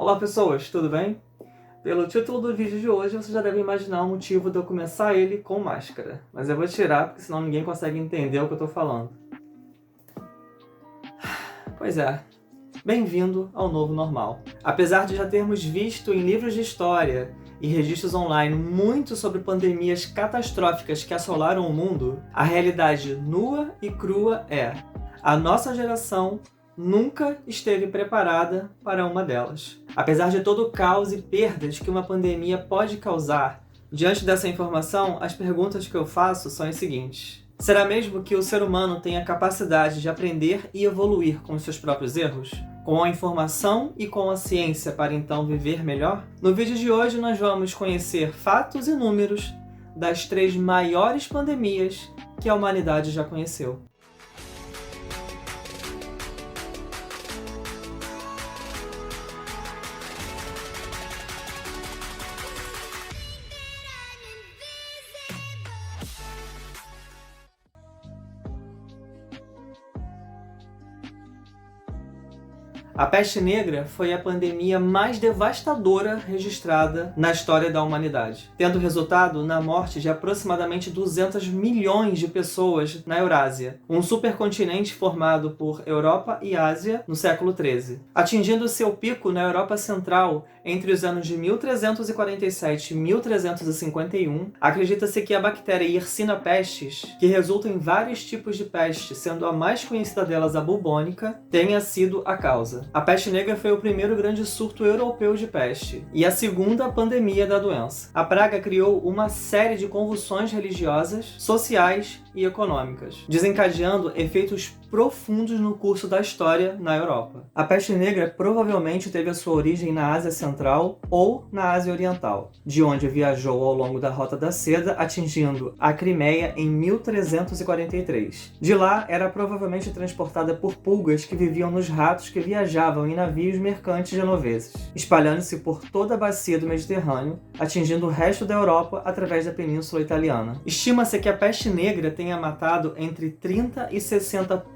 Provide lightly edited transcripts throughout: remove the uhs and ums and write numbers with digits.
Olá pessoas, tudo bem? Pelo título do vídeo de hoje, você já deve imaginar o motivo de eu começar ele com máscara. Mas eu vou tirar, porque senão ninguém consegue entender o que eu tô falando. Pois é, bem-vindo ao novo normal. Apesar de já termos visto em livros de história e registros online muito sobre pandemias catastróficas que assolaram o mundo, a realidade nua e crua é: a nossa geração nunca esteve preparada para uma delas. Apesar de todo o caos e perdas que uma pandemia pode causar, diante dessa informação, as perguntas que eu faço são as seguintes. Será mesmo que o ser humano tem a capacidade de aprender e evoluir com os seus próprios erros? Com a informação e com a ciência para então viver melhor? No vídeo de hoje nós vamos conhecer fatos e números das 3 maiores pandemias que a humanidade já conheceu. A peste negra foi a pandemia mais devastadora registrada na história da humanidade, tendo resultado na morte de aproximadamente 200 milhões de pessoas na Eurásia, um supercontinente formado por Europa e Ásia no século XIII, atingindo seu pico na Europa Central entre os anos de 1347 e 1351. Acredita-se que a bactéria Yersinia pestis, que resulta em vários tipos de peste, sendo a mais conhecida delas a bubônica, tenha sido a causa. A peste negra foi o primeiro grande surto europeu de peste e a segunda pandemia da doença. A praga criou uma série de convulsões religiosas, sociais e econômicas, desencadeando efeitos profundos no curso da história na Europa. A peste negra provavelmente teve a sua origem na Ásia Central ou na Ásia Oriental, de onde viajou ao longo da Rota da Seda, atingindo a Crimeia em 1343. De lá, era provavelmente transportada por pulgas que viviam nos ratos que viajavam em navios mercantes genoveses, espalhando-se por toda a bacia do Mediterrâneo, atingindo o resto da Europa através da Península Italiana. Estima-se que a peste negra tenha matado entre 30% e 60%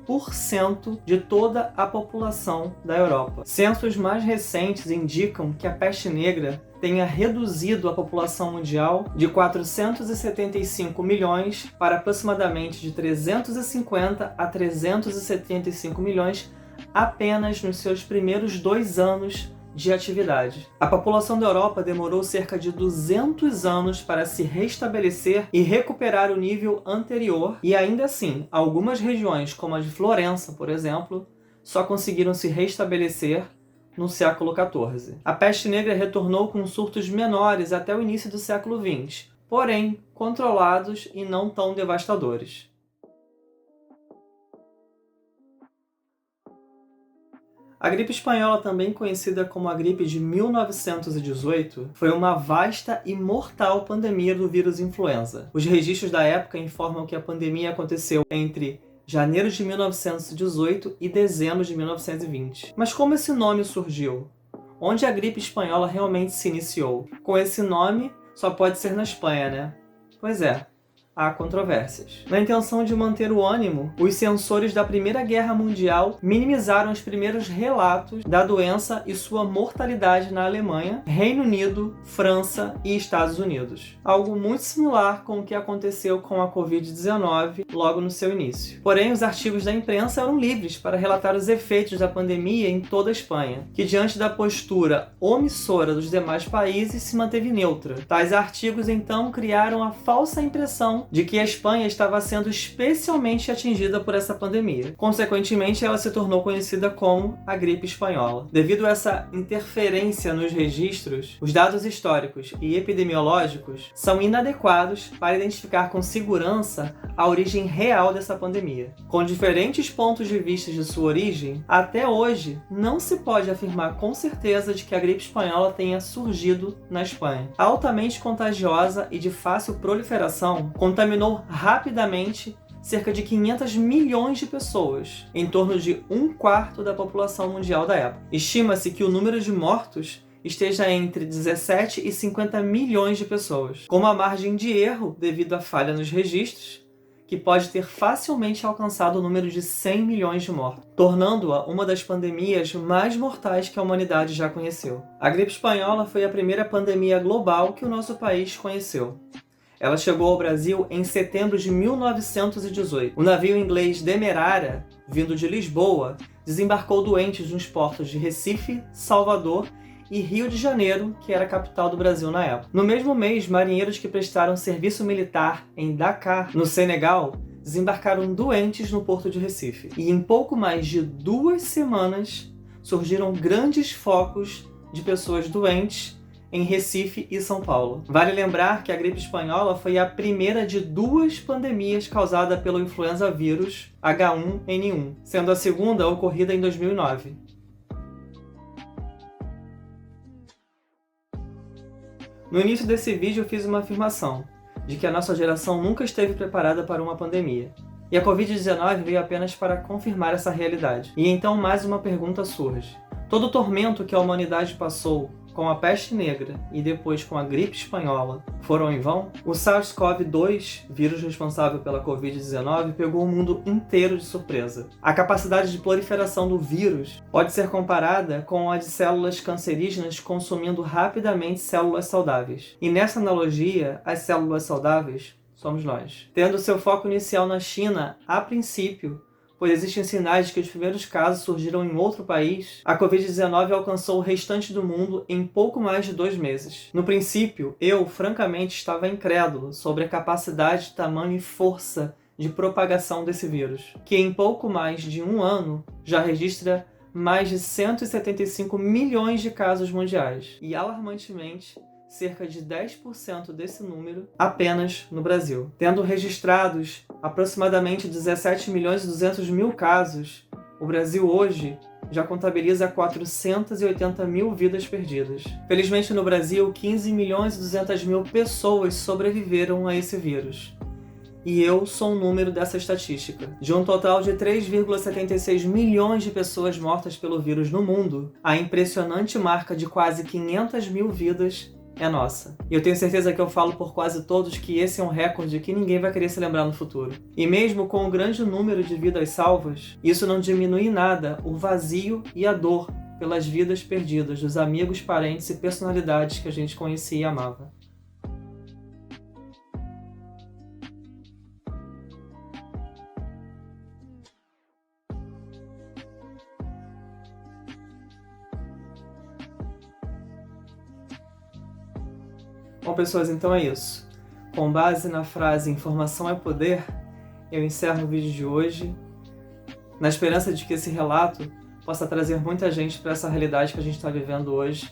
de toda a população da Europa. Censos mais recentes indicam que a peste negra tenha reduzido a população mundial de 475 milhões para aproximadamente de 350 a 375 milhões apenas nos seus primeiros 2 anos de atividade. A população da Europa demorou cerca de 200 anos para se restabelecer e recuperar o nível anterior, e ainda assim, algumas regiões, como a de Florença, por exemplo, só conseguiram se restabelecer no século XIV. A peste negra retornou com surtos menores até o início do século XX, porém controlados e não tão devastadores. A gripe espanhola, também conhecida como a gripe de 1918, foi uma vasta e mortal pandemia do vírus influenza. Os registros da época informam que a pandemia aconteceu entre janeiro de 1918 e dezembro de 1920. Mas como esse nome surgiu? Onde a gripe espanhola realmente se iniciou? Com esse nome, só pode ser na Espanha, né? Pois é. Há controvérsias. Na intenção de manter o ânimo, os censores da Primeira Guerra Mundial minimizaram os primeiros relatos da doença e sua mortalidade na Alemanha, Reino Unido, França e Estados Unidos. Algo muito similar com o que aconteceu com a Covid-19 logo no seu início. Porém, os artigos da imprensa eram livres para relatar os efeitos da pandemia em toda a Espanha, que diante da postura omissora dos demais países se manteve neutra. Tais artigos então criaram a falsa impressão de que a Espanha estava sendo especialmente atingida por essa pandemia. Consequentemente, ela se tornou conhecida como a gripe espanhola. Devido a essa interferência nos registros, os dados históricos e epidemiológicos são inadequados para identificar com segurança a origem real dessa pandemia. Com diferentes pontos de vista de sua origem, até hoje não se pode afirmar com certeza de que a gripe espanhola tenha surgido na Espanha. Altamente contagiosa e de fácil proliferação, contaminou rapidamente cerca de 500 milhões de pessoas, em torno de 1/4 da população mundial da época. Estima-se que o número de mortos esteja entre 17 e 50 milhões de pessoas, com uma margem de erro devido à falha nos registros, que pode ter facilmente alcançado o número de 100 milhões de mortos, tornando-a uma das pandemias mais mortais que a humanidade já conheceu. A gripe espanhola foi a primeira pandemia global que o nosso país conheceu. Ela chegou ao Brasil em setembro de 1918. O navio inglês Demerara, vindo de Lisboa, desembarcou doentes nos portos de Recife, Salvador e Rio de Janeiro, que era a capital do Brasil na época. No mesmo mês, marinheiros que prestaram serviço militar em Dakar, no Senegal, desembarcaram doentes no porto de Recife. E em pouco mais de 2 semanas, surgiram grandes focos de pessoas doentes em Recife e São Paulo. Vale lembrar que a gripe espanhola foi a primeira de 2 pandemias causada pelo influenza vírus H1N1, sendo a segunda ocorrida em 2009. No início desse vídeo eu fiz uma afirmação, de que a nossa geração nunca esteve preparada para uma pandemia. E a Covid-19 veio apenas para confirmar essa realidade. E então mais uma pergunta surge. Todo o tormento que a humanidade passou com a peste negra e depois com a gripe espanhola foram em vão? O SARS-CoV-2, vírus responsável pela Covid-19, pegou o mundo inteiro de surpresa. A capacidade de proliferação do vírus pode ser comparada com a de células cancerígenas consumindo rapidamente células saudáveis. E nessa analogia, as células saudáveis somos nós. Tendo seu foco inicial na China, a princípio, pois existem sinais de que os primeiros casos surgiram em outro país, a Covid-19 alcançou o restante do mundo em pouco mais de 2 meses. No princípio, eu, francamente, estava incrédulo sobre a capacidade, tamanho e força de propagação desse vírus, que em pouco mais de 1 ano já registra mais de 175 milhões de casos mundiais. E, alarmantemente, cerca de 10% desse número apenas no Brasil. Tendo registrados aproximadamente 17 milhões e 200 mil casos, o Brasil hoje já contabiliza 480 mil vidas perdidas. Felizmente no Brasil, 15 milhões e 200 mil pessoas sobreviveram a esse vírus. E eu sou um número dessa estatística. De um total de 3,76 milhões de pessoas mortas pelo vírus no mundo, a impressionante marca de quase 500 mil vidas é nossa. E eu tenho certeza que eu falo por quase todos que esse é um recorde que ninguém vai querer se lembrar no futuro. E mesmo com o grande número de vidas salvas, isso não diminui em nada o vazio e a dor pelas vidas perdidas dos amigos, parentes e personalidades que a gente conhecia e amava. Bom, pessoas, então é isso. Com base na frase "informação é poder", eu encerro o vídeo de hoje, na esperança de que esse relato possa trazer muita gente para essa realidade que a gente está vivendo hoje,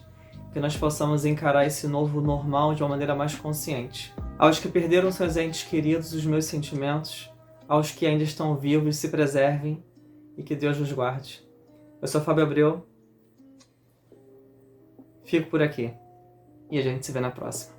que nós possamos encarar esse novo normal de uma maneira mais consciente. Aos que perderam seus entes queridos, os meus sentimentos, aos que ainda estão vivos, se preservem e que Deus os guarde. Eu sou Fábio Abreu, fico por aqui e a gente se vê na próxima.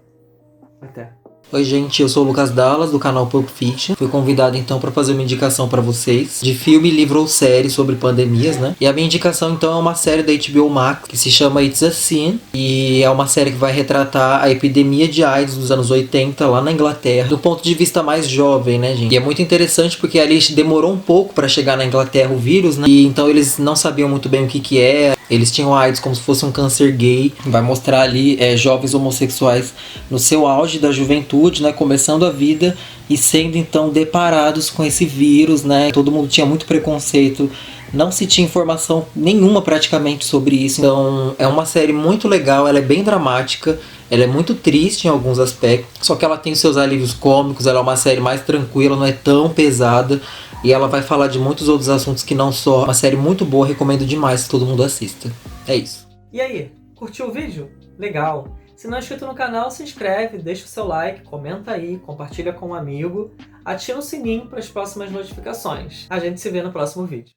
Até. Oi gente, eu sou o Lucas Dallas do canal Pulp Fiction. Fui convidado então para fazer uma indicação para vocês de filme, livro ou série sobre pandemias, né? E a minha indicação então é uma série da HBO Max que se chama It's a Sin, e é uma série que vai retratar a epidemia de AIDS dos anos 80 lá na Inglaterra, do ponto de vista mais jovem, né, gente? E é muito interessante porque ali demorou um pouco para chegar na Inglaterra o vírus, né? E então eles não sabiam muito bem o que é. Eles tinham AIDS como se fosse um câncer gay. Vai mostrar ali jovens homossexuais no seu auge da juventude, né, começando a vida e sendo então deparados com esse vírus, né? Todo mundo tinha muito preconceito, não se tinha informação nenhuma praticamente sobre isso. Então é uma série muito legal, ela é bem dramática, ela é muito triste em alguns aspectos, só que ela tem os seus alívios cômicos, ela é uma série mais tranquila, não é tão pesada. E ela vai falar de muitos outros assuntos que não só. Uma série muito boa, recomendo demais que todo mundo assista. É isso. E aí, curtiu o vídeo? Legal! Se não é inscrito no canal, se inscreve, deixa o seu like, comenta aí, compartilha com um amigo, ativa o sininho para as próximas notificações. A gente se vê no próximo vídeo.